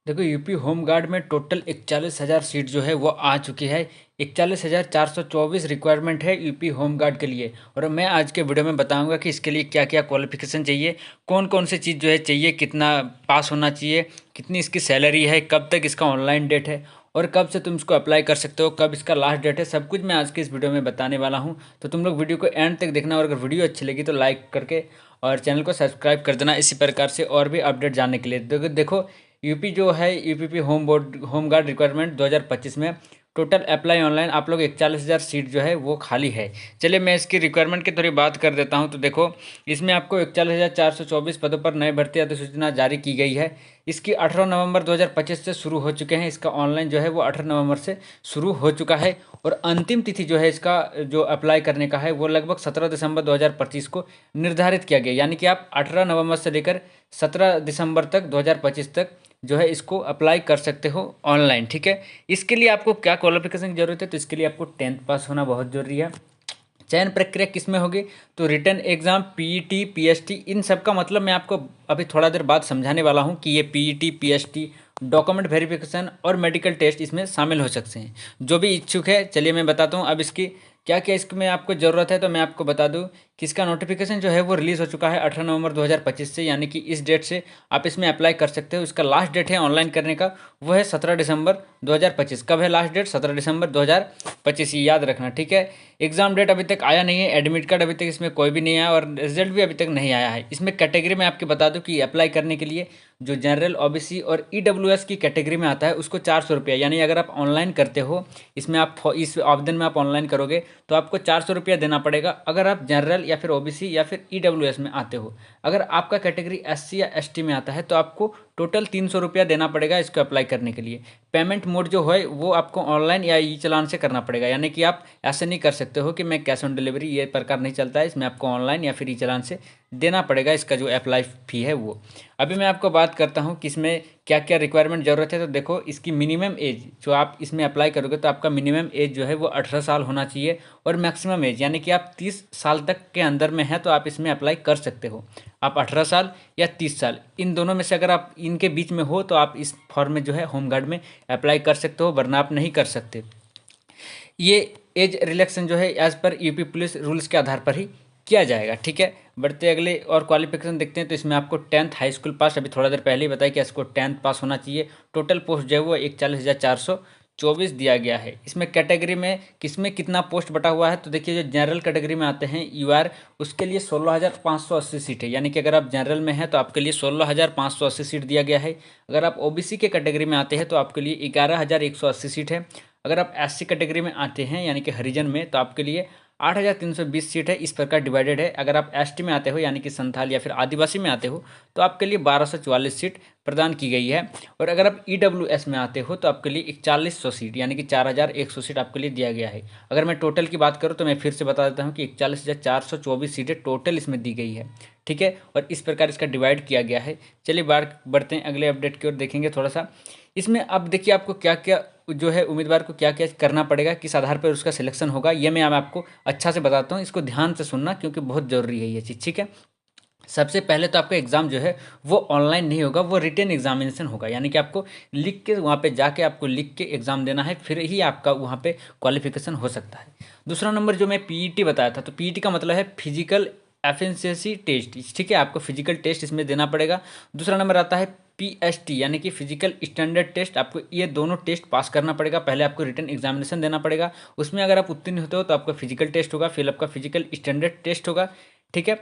देखो UP home guard में total 41,000 seat जो है वो आ चुकी है। 41,424 रिक्वायरमेंट है यूपी होम गार्ड के लिए। और मैं आज के वीडियो में बताऊंगा कि इसके लिए क्या क्या क्वालिफिकेशन चाहिए, कौन कौन सी चीज़ जो है चाहिए, कितना पास होना चाहिए, कितनी इसकी सैलरी है, कब तक इसका ऑनलाइन डेट है और कब से तुम इसको अप्लाई कर सकते हो, कब इसका लास्ट डेट है, सब कुछ मैं आज के इस वीडियो में बताने वाला हूँ। तो तुम लोग वीडियो को एंड तक देखना और अगर वीडियो अच्छी लगी तो लाइक करके और चैनल को सब्सक्राइब कर देना इसी प्रकार से और भी अपडेट जानने के लिए। देखो यूपी जो है यूपीपी होम गार्ड रिक्वायरमेंट 2025 में टोटल अप्लाई ऑनलाइन आप लोग 41,000 सीट जो है वो खाली है। चलिए मैं इसकी रिक्वायरमेंट की थोड़ी बात कर देता हूं। तो देखो इसमें आपको 41,424 पदों पर नए भर्ती अधिसूचना जारी की गई है। इसकी 18 नवंबर 2025 से शुरू हो चुके हैं। इसका ऑनलाइन जो है वो 18 नवंबर से शुरू हो चुका है और अंतिम तिथि जो है इसका जो अप्लाई करने का है वो लगभग 17 दिसंबर 2025 को निर्धारित किया गया। यानी कि आप 18 नवंबर से लेकर 17 दिसंबर तक 2025 तक जो है इसको अप्लाई कर सकते हो ऑनलाइन। ठीक है, इसके लिए आपको क्या क्वालिफिकेशन की जरूरत है? तो इसके लिए आपको 10th पास होना बहुत जरूरी है। चयन प्रक्रिया किस में होगी? तो रिटन एग्जाम, पीईटी, पीएसटी, इन सब का मतलब मैं आपको अभी थोड़ा देर बाद समझाने वाला हूँ कि ये पीईटी, पीएसटी, डॉक्यूमेंट वेरिफिकेशन और मेडिकल टेस्ट इसमें शामिल हो सकते हैं। जो भी इच्छुक है चलिए मैं बताता हूँ अब इसकी क्या क्या इसमें आपको ज़रूरत है। तो मैं आपको बता दूं कि इसका नोटिफिकेशन जो है वो रिलीज़ हो चुका है 18 नवंबर 2025 से, यानी कि इस डेट से आप इसमें अप्लाई कर सकते हो। इसका लास्ट डेट है ऑनलाइन करने का वो है 17 दिसंबर 2025। कब है लास्ट डेट? 17 दिसंबर 2025, ये याद रखना। ठीक है, एग्जाम डेट अभी तक आया नहीं है, एडमिट कार्ड अभी तक इसमें कोई भी नहीं आया और रिजल्ट भी अभी तक नहीं आया है। इसमें कैटेगरी में आपके बता दूं कि अप्लाई करने के लिए जो जनरल, ओबीसी और ईडब्ल्यूएस की कैटेगरी में आता है उसको 400 रुपया, यानी अगर आप ऑनलाइन करते हो इसमें आप इस आवेदन में आप ऑनलाइन करोगे तो आपको 400 रुपया देना पड़ेगा अगर आप जनरल या फिर ओबीसी या फिर ईडब्ल्यूएस में आते हो। अगर आपका कैटेगरी एससी या एसटी में आता है तो आपको टोटल 300 रुपया देना पड़ेगा इसको अप्लाई करने के लिए। पेमेंट मोड जो है वो आपको ऑनलाइन या ई चलान से करना पड़ेगा, यानी कि आप ऐसे नहीं कर सकते हो कि मैं कैश ऑन डिलीवरी, ये प्रकार नहीं चलता है। इसमें आपको ऑनलाइन या फिर ई चलान से देना पड़ेगा इसका जो अप्लाई फ़ी है वो। अभी मैं आपको बात करता हूँ कि इसमें क्या क्या रिक्वायरमेंट ज़रूरत है। तो देखो इसकी मिनिमम एज जो आप इसमें अप्लाई करोगे तो आपका मिनिमम एज जो है वो 18 साल होना चाहिए और मैक्सिमम एज यानी कि आप 30 साल तक के अंदर में हैं तो आप इसमें अप्लाई कर सकते हो। आप 18 साल या 30 साल इन दोनों में से अगर आप इनके बीच में हो तो आप इस फॉर्म में जो है होम गार्ड में अप्लाई कर सकते हो, वरना आप नहीं कर सकते। ये एज रिलैक्सेशन जो है as per UP police rules के आधार पर ही किया जाएगा। ठीक है, बढ़ते अगले और क्वालिफिकेशन देखते हैं। तो इसमें आपको 10th हाई स्कूल पास, अभी थोड़ा देर पहले ही बताया कि इसको 10th पास होना चाहिए। टोटल पोस्ट जो है वो 41,424 दिया गया है। इसमें कैटेगरी में किसमें कितना पोस्ट बटा हुआ है? तो देखिए जो जनरल कैटेगरी में आते हैं यूआर, उसके लिए 16,580 सीट है, यानी कि अगर आप जनरल में हैं तो आपके लिए 16,580 सीट दिया गया है। अगर आप ओबीसी के कैटेगरी में आते हैं तो आपके लिए 11,180 सीट है। अगर आप एससी कैटेगरी में आते हैं यानी कि हरिजन में तो आपके लिए 8,320 सीट है। इस प्रकार डिवाइडेड है। अगर आप एसटी में आते हो यानी कि संथाल या फिर आदिवासी में आते हो तो आपके लिए 1,244 सीट प्रदान की गई है। और अगर आप ईडब्ल्यूएस में आते हो तो आपके लिए 4100 सीट यानी कि 4,100 सीट आपके लिए दिया गया है। अगर मैं टोटल की बात करूँ तो मैं फिर से बता देता हूँ कि 41,424 सीटें टोटल इसमें दी गई है। ठीक है, और इस प्रकार इसका डिवाइड किया गया है। चलिए बढ़ते हैं अगले अपडेट की ओर, देखेंगे थोड़ा सा। इसमें अब देखिए आपको क्या क्या जो है उम्मीदवार को क्या क्या करना पड़ेगा, किस आधार पर उसका सिलेक्शन होगा, ये मैं अब आपको अच्छा से बताता हूँ। इसको ध्यान से सुनना क्योंकि बहुत ज़रूरी है ये चीज़। ठीक है, सबसे पहले तो आपका एग्ज़ाम जो है वो ऑनलाइन नहीं होगा, वो रिटन एग्जामिनेशन होगा, यानी कि आपको लिख के वहाँ पे जाके आपको लिख के एग्ज़ाम देना है, फिर ही आपका वहाँ पे क्वालिफिकेशन हो सकता है। दूसरा नंबर जो मैं पीईटी बताया था, तो पीईटी का मतलब है फिजिकल एफिशिएंसी टेस्ट। ठीक है, आपको फिजिकल टेस्ट इसमें देना पड़ेगा। दूसरा नंबर आता है पीएसटी यानी कि फिजिकल स्टैंडर्ड टेस्ट। आपको ये दोनों टेस्ट पास करना पड़ेगा। पहले आपको रिटन एग्जामिनेशन देना पड़ेगा, उसमें अगर आप उत्तीर्ण होते हो तो आपका फिजिकल टेस्ट होगा, फिर आपका फिजिकल स्टैंडर्ड टेस्ट होगा। ठीक है,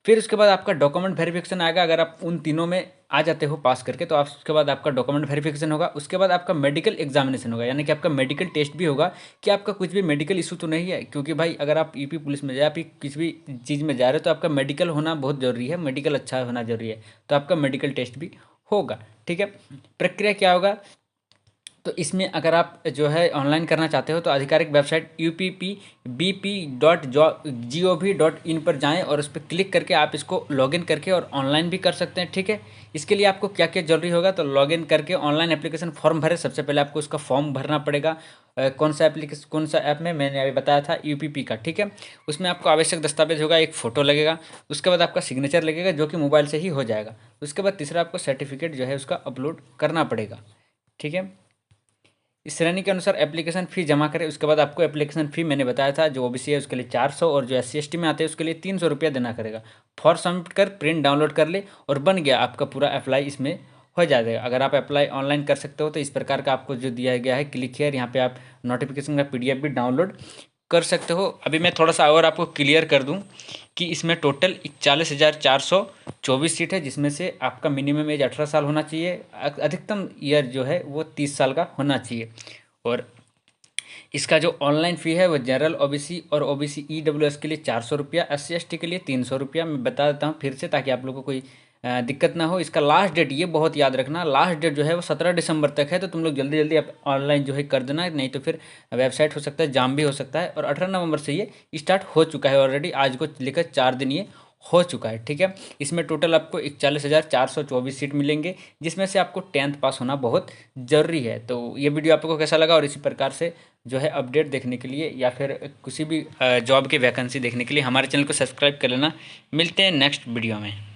फिर उसके बाद आपका डॉक्यूमेंट वेरिफिकेशन आएगा। अगर आप उन तीनों में आ जाते हो पास करके तो आप उसके बाद आपका डॉक्यूमेंट वेरिफिकेशन होगा। उसके बाद आपका मेडिकल एग्जामिनेशन होगा, यानी कि आपका मेडिकल टेस्ट भी होगा कि आपका कुछ भी मेडिकल इशू तो नहीं है, क्योंकि भाई अगर आप यूपी पुलिस में या फिर किसी भी चीज़ में जा रहे हो तो आपका मेडिकल होना बहुत ज़रूरी है, मेडिकल अच्छा होना ज़रूरी है। तो आपका मेडिकल टेस्ट भी होगा। ठीक है, प्रक्रिया क्या होगा? तो इसमें अगर आप जो है ऑनलाइन करना चाहते हो तो आधिकारिक वेबसाइट uppbp.gov.in पर जाएं और उस पर क्लिक करके आप इसको लॉगिन करके और ऑनलाइन भी कर सकते हैं। ठीक है, इसके लिए आपको क्या क्या जरूरी होगा, तो लॉगिन करके ऑनलाइन एप्लीकेशन फॉर्म भरे। सबसे पहले आपको उसका फॉर्म भरना पड़ेगा। कौन सा एप्लीकेशन, कौन सा ऐप में, मैंने अभी बताया था यूपीपी का। ठीक है, उसमें आपको आवश्यक दस्तावेज होगा, एक फ़ोटो लगेगा, उसके बाद आपका सिग्नेचर लगेगा जो कि मोबाइल से ही हो जाएगा। उसके बाद तीसरा आपको सर्टिफिकेट जो है उसका अपलोड करना पड़ेगा। ठीक है, इस श्रेणी के अनुसार एप्लीकेशन फ़ी जमा करें। उसके बाद आपको एप्लीकेशन फ़ी मैंने बताया था, जो ओबीसी है उसके लिए 400 और जो SC ST में आते हैं उसके लिए 300 रुपया देना करेगा। फॉर्म सबमिट कर प्रिंट डाउनलोड कर ले और बन गया आपका पूरा अप्लाई, इसमें हो जाएगा। अगर आप अप्लाई ऑनलाइन कर सकते हो तो इस प्रकार का आपको जो दिया गया है क्लिक हियर, यहाँ पे आप नोटिफिकेशन का PDF भी डाउनलोड कर सकते हो। अभी मैं थोड़ा सा और आपको क्लियर कर दूं कि इसमें टोटल 41,424 सीट है, जिसमें से आपका मिनिमम एज 18 साल होना चाहिए, अधिकतम ईयर जो है वो 30 साल का होना चाहिए। और इसका जो ऑनलाइन फ़ी है वो जनरल OBC और OBC EWS के लिए 400 रुपया, SC ST के लिए 300 रुपया। मैं बता देता हूँ फिर से ताकि आप लोगों को कोई दिक्कत ना हो। इसका लास्ट डेट, ये बहुत याद रखना, लास्ट डेट जो है वो 17 दिसंबर तक है। तो तुम लोग जल्दी जल्दी आप ऑनलाइन जो है कर देना, नहीं तो फिर वेबसाइट हो सकता है जाम भी हो सकता है। और 18 नवंबर से ये स्टार्ट हो चुका है ऑलरेडी, आज को लेकर 4 दिन ये हो चुका है। ठीक है, इसमें टोटल आपको 41,424 सीट मिलेंगे, जिसमें से आपको 10th पास होना बहुत ज़रूरी है। तो ये वीडियो आपको कैसा लगा, और इसी प्रकार से जो है अपडेट देखने के लिए या फिर किसी भी जॉब की वैकेंसी देखने के लिए हमारे चैनल को सब्सक्राइब कर लेना। मिलते हैं नेक्स्ट वीडियो में।